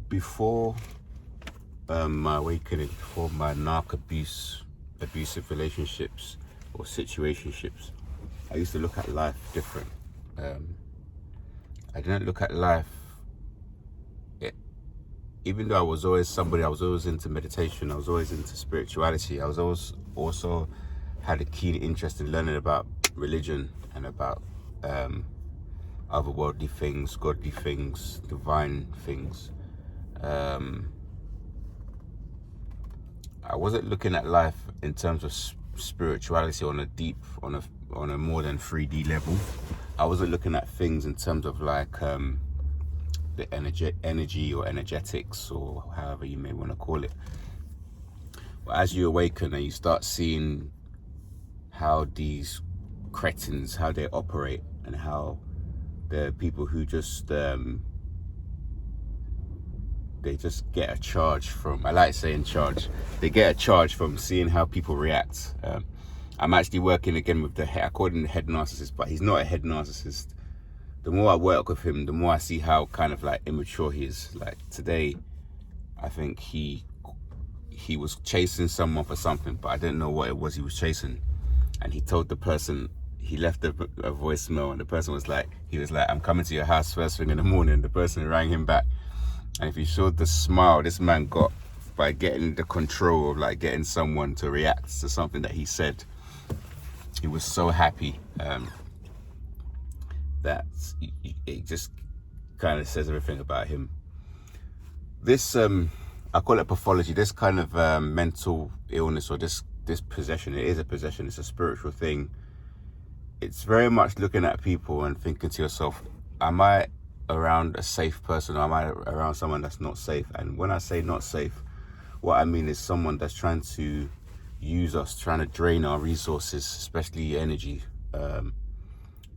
before my awakening, before my abusive relationships or situationships, I used to look at life different. I didn't look at life, it, even though I was always somebody, I was always into meditation, I was always into spirituality, I was always also had a keen interest in learning about religion and about otherworldly things, godly things, divine things. I wasn't looking at life in terms of spirituality on a more than 3D level. I wasn't looking at things in terms of like the energy or energetics, or however you may want to call it. But as you awaken and you start seeing how these cretins, how they operate, and how the people who just they just get a charge from, I like saying charge, they get a charge from seeing how people react. I'm actually working again with I call him the head narcissist, but he's not a head narcissist. The more I work with him, the more I see how kind of like immature he is. Like today, I think he was chasing someone for something, but I didn't know what it was he was chasing. And he told the person, he left a voicemail, and the person was like, I'm coming to your house first thing in the morning. The person rang him back. And if you showed the smile this man got by getting the control of like getting someone to react to something that he said, he was so happy. That it just kind of says everything about him. This I call it pathology. This kind of mental illness, or this possession. It is a possession. It's a spiritual thing. It's very much looking at people and thinking to yourself, am I around a safe person, or am I around someone that's not safe? And when I say not safe, what I mean is someone that's trying to use us, trying to drain our resources, especially energy.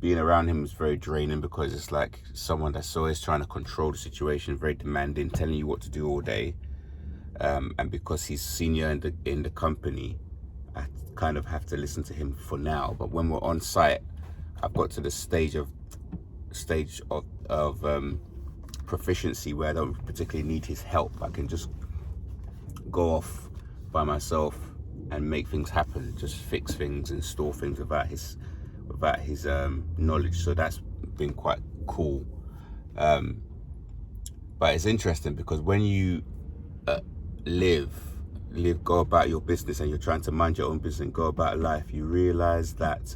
Being around him is very draining, because it's like someone that's always trying to control the situation, very demanding, telling you what to do all day. And because he's senior in the company, I kind of have to listen to him for now. But when we're on site, I've got to the stage of proficiency where I don't particularly need his help. I can just go off by myself and make things happen, just fix things, install things without his knowledge. So that's been quite cool. But it's interesting because when you go about your business, and you're trying to mind your own business and go about life, you realize that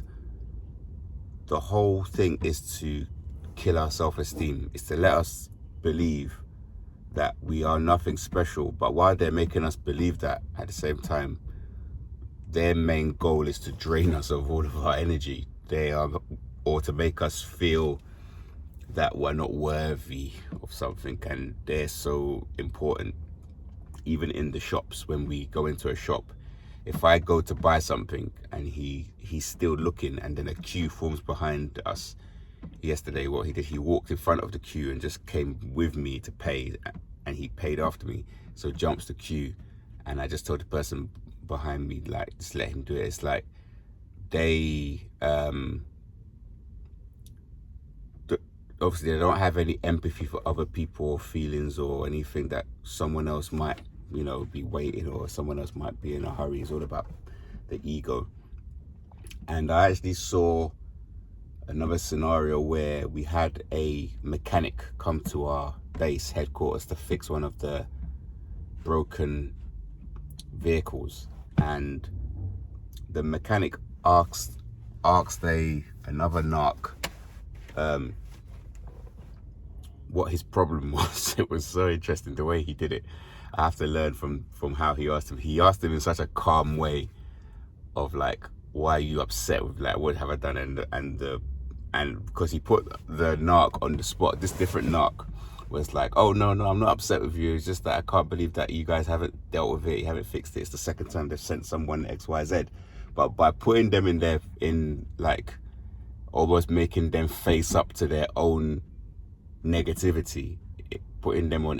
the whole thing is to kill our self-esteem. It's to let us believe that we are nothing special. But while they're making us believe that, at the same time, their main goal is to drain us of all of our energy. Or to make us feel that we're not worthy of something, and they're so important. Even in the shops, when we go into a shop, if I go to buy something and he's still looking, and then a queue forms behind us. Yesterday, what he did, he walked in front of the queue and just came with me to pay, and he paid after me, so jumps the queue. And I just told the person behind me, like, just let him do it. It's like they obviously they don't have any empathy for other people or feelings or anything that someone else might, be waiting, or someone else might be in a hurry. It's all about the ego. And I actually saw another scenario where we had a mechanic come to our base headquarters to fix one of the broken vehicles, and the mechanic asked another narc what his problem was. It was so interesting the way he did it. I have to learn from how he asked him. He asked him in such a calm way of like, why are you upset with, like, what have I done? And because he put the narc on the spot, this different narc was like, oh no, I'm not upset with you. It's just that I can't believe that you guys haven't dealt with it. You haven't fixed it. It's the second time they've sent someone XYZ. But by putting them in like almost making them face up to their own negativity, it put him on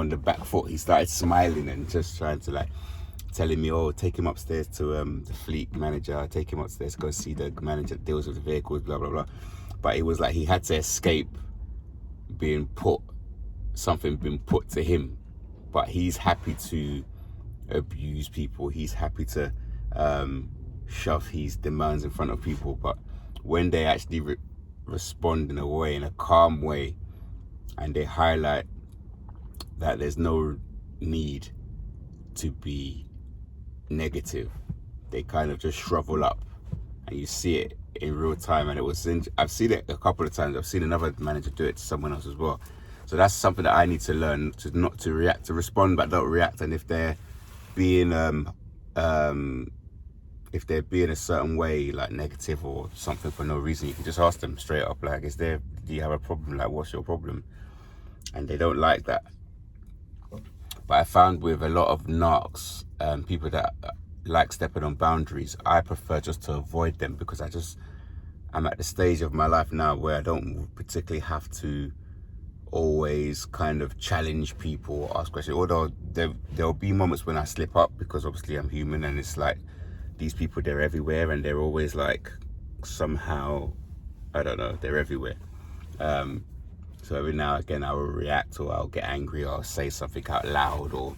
the back foot. He started smiling and just trying to like telling me, oh, take him upstairs to the fleet manager, take him upstairs, go see the manager that deals with the vehicles, blah blah blah. But it was like he had to escape being put something been put to him, but he's happy to abuse people. He's happy to shove his demands in front of people. But when they actually respond in a way, in a calm way, and they highlight that there's no need to be negative, they kind of just shrivel up, and you see it in real time. And I've seen it a couple of times. I've seen another manager do it to someone else as well. So that's something that I need to learn, to not to react, to respond but don't react. And if they're being a certain way, like negative or something for no reason, you can just ask them straight up, like, do you have a problem? Like, what's your problem? And they don't like that. But I found with a lot of narcs, people that like stepping on boundaries, I prefer just to avoid them, because I'm at the stage of my life now where I don't particularly have to always kind of challenge people or ask questions. Although there'll be moments when I slip up, because obviously I'm human, and it's like these people, they're everywhere, and they're always like somehow, I don't know, they're everywhere. So every now and again I will react, or I'll get angry, or I'll say something out loud, or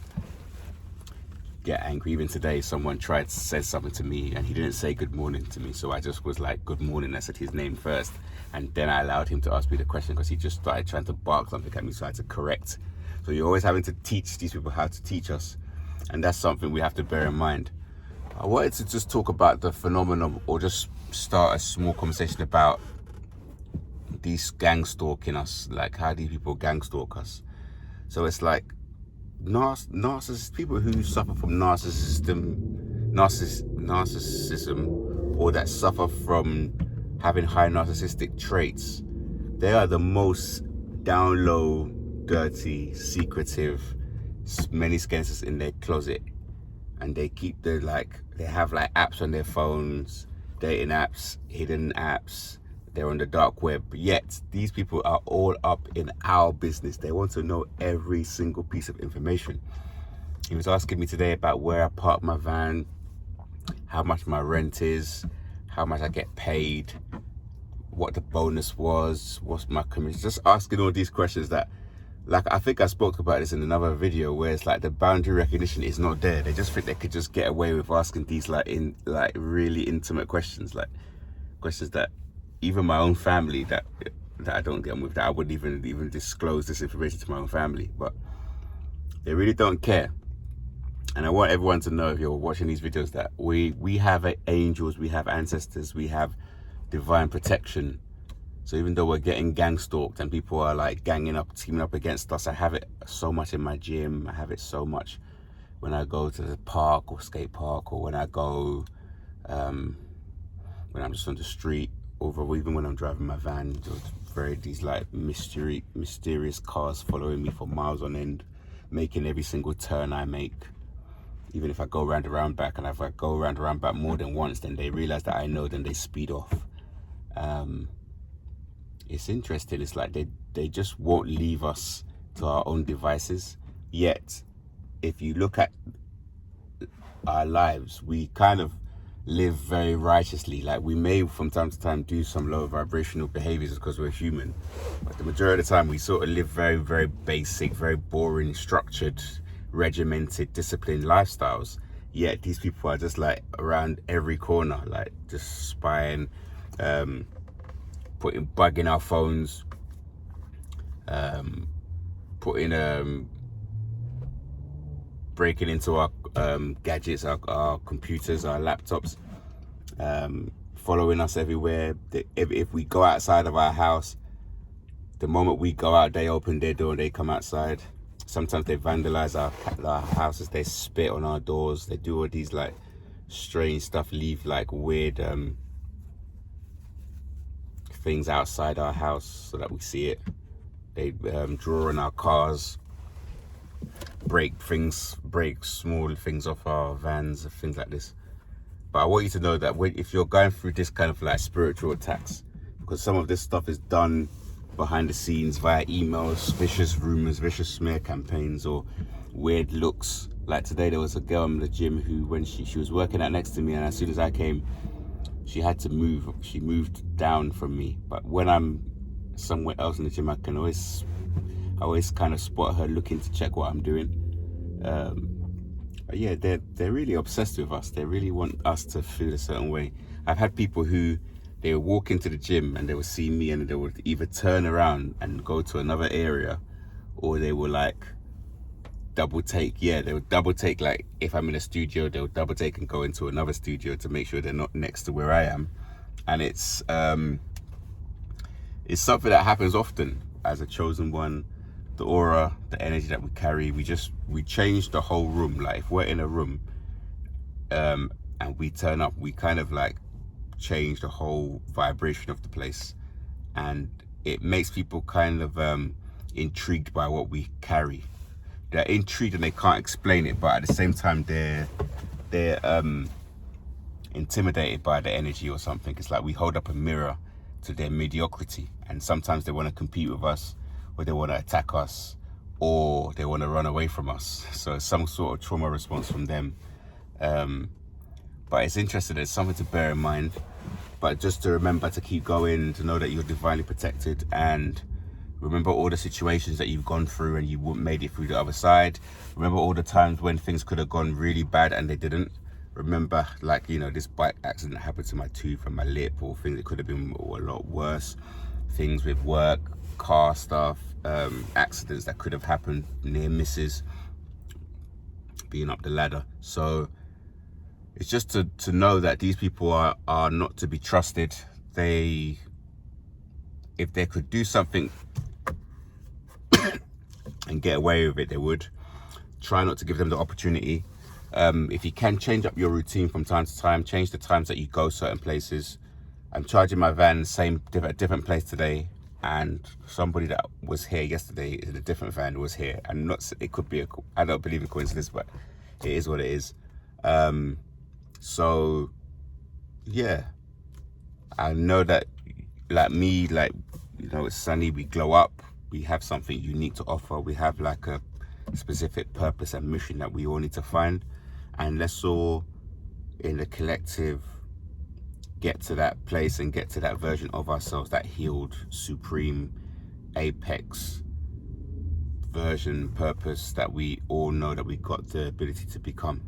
get angry. Even today, someone said something to me, and he didn't say good morning to me, so I just was like, good morning. I said his name first, and then I allowed him to ask me the question, because he just started trying to bark something at me, so I had to correct. So you're always having to teach these people how to teach us, and that's something we have to bear in mind. I wanted to just talk about the phenomenon, or just start a small conversation about these gang stalking us. Like, how do people gang stalk us? So it's like narcissist people who suffer from narcissism, or that suffer from having high narcissistic traits. They are the most down low, dirty, secretive, many skeletons in their closet, and they have like apps on their phones, dating apps, hidden apps. They're on the dark web, yet these people are all up in our business. They want to know every single piece of information. He was asking me today about where I park my van, how much my rent is, how much I get paid, what the bonus was, what's my commission. Just asking all these questions that, like, I think I spoke about this in another video, where it's like the boundary recognition is not there. They just think they could just get away with asking these like really intimate questions, like questions that even my own family that I don't get on with, that I wouldn't even disclose this information to my own family. But they really don't care. And I want everyone to know, if you're watching these videos, that we have angels, we have ancestors, we have divine protection. So even though we're getting gang stalked and people are like teaming up against us, I have it so much in my gym. I have it so much when I go to the park or skate park, or when I go, when I'm just on the street, or even when I'm driving my van. These like mysterious cars following me for miles on end, making every single turn I make. Even if I go round and round back, and if I go round and round back more than once, then they realize that I know, then they speed off. It's interesting. It's like they just won't leave us to our own devices. Yet, if you look at our lives, we kind of live very righteously. Like, we may from time to time do some low vibrational behaviors because we're human, but the majority of the time we sort of live very, very basic, very boring, structured, regimented, disciplined lifestyles. Yet these people are just like around every corner, like just spying, bugging our phones, breaking into our gadgets, our computers, our laptops, following us everywhere. If we go outside of our house, the moment we go out, they open their door and they come outside. Sometimes they vandalize our houses. They spit on our doors. They do all these like strange stuff, leave like weird things outside our house so that we see it. They draw on our cars, break small things off our vans, things like this. But I want you to know that if you're going through this kind of like spiritual attacks, because some of this stuff is done behind the scenes via emails, vicious rumors, vicious smear campaigns, or weird looks. Like today, there was a girl in the gym who, when she was working out next to me, and as soon as I came, she had to move. She moved down from me. But when I'm somewhere else in the gym, I I always kind of spot her looking to check what I'm doing. But yeah, they're really obsessed with us. They really want us to feel a certain way. I've had people who, they would walk into the gym and they would see me and they would either turn around and go to another area, or they will like double take. Yeah, they would double take. Like if I'm in a studio, they would double take and go into another studio to make sure they're not next to where I am. And it's something that happens often as a chosen one. The aura, the energy that we carry, we change the whole room. Like if we're in a room and we turn up, we kind of like change the whole vibration of the place, and it makes people kind of intrigued by what we carry. They're intrigued and they can't explain it, but at the same time they're intimidated by the energy or something. It's like we hold up a mirror to their mediocrity, and sometimes they want to compete with us, or they want to attack us, or they want to run away from us. So it's some sort of trauma response from them. But it's interesting. It's something to bear in mind, but just to remember to keep going, to know that you're divinely protected, and remember all the situations that you've gone through and you made it through the other side. Remember all the times when things could have gone really bad and they didn't. Remember, like, you know, this bike accident happened to my tooth and my lip, or things that could have been a lot worse. Things with work, car stuff, accidents that could have happened, near misses, being up the ladder. So it's just to know that these people are not to be trusted. If they could do something and get away with it, they would. Try not to give them the opportunity. If you can, change up your routine from time to time. Change the times that you go certain places. I'm charging my van a different place today, and somebody that was here yesterday in a different van was here. And it could be I don't believe in coincidence, but it is what it is. So yeah, I know that, like me, like, you know, it's Sunny, we glow up, we have something unique to offer, we have like a specific purpose and mission that we all need to find, and let's all in the collective get to that place and get to that version of ourselves, that healed, supreme, apex version, purpose that we all know that we got the ability to become.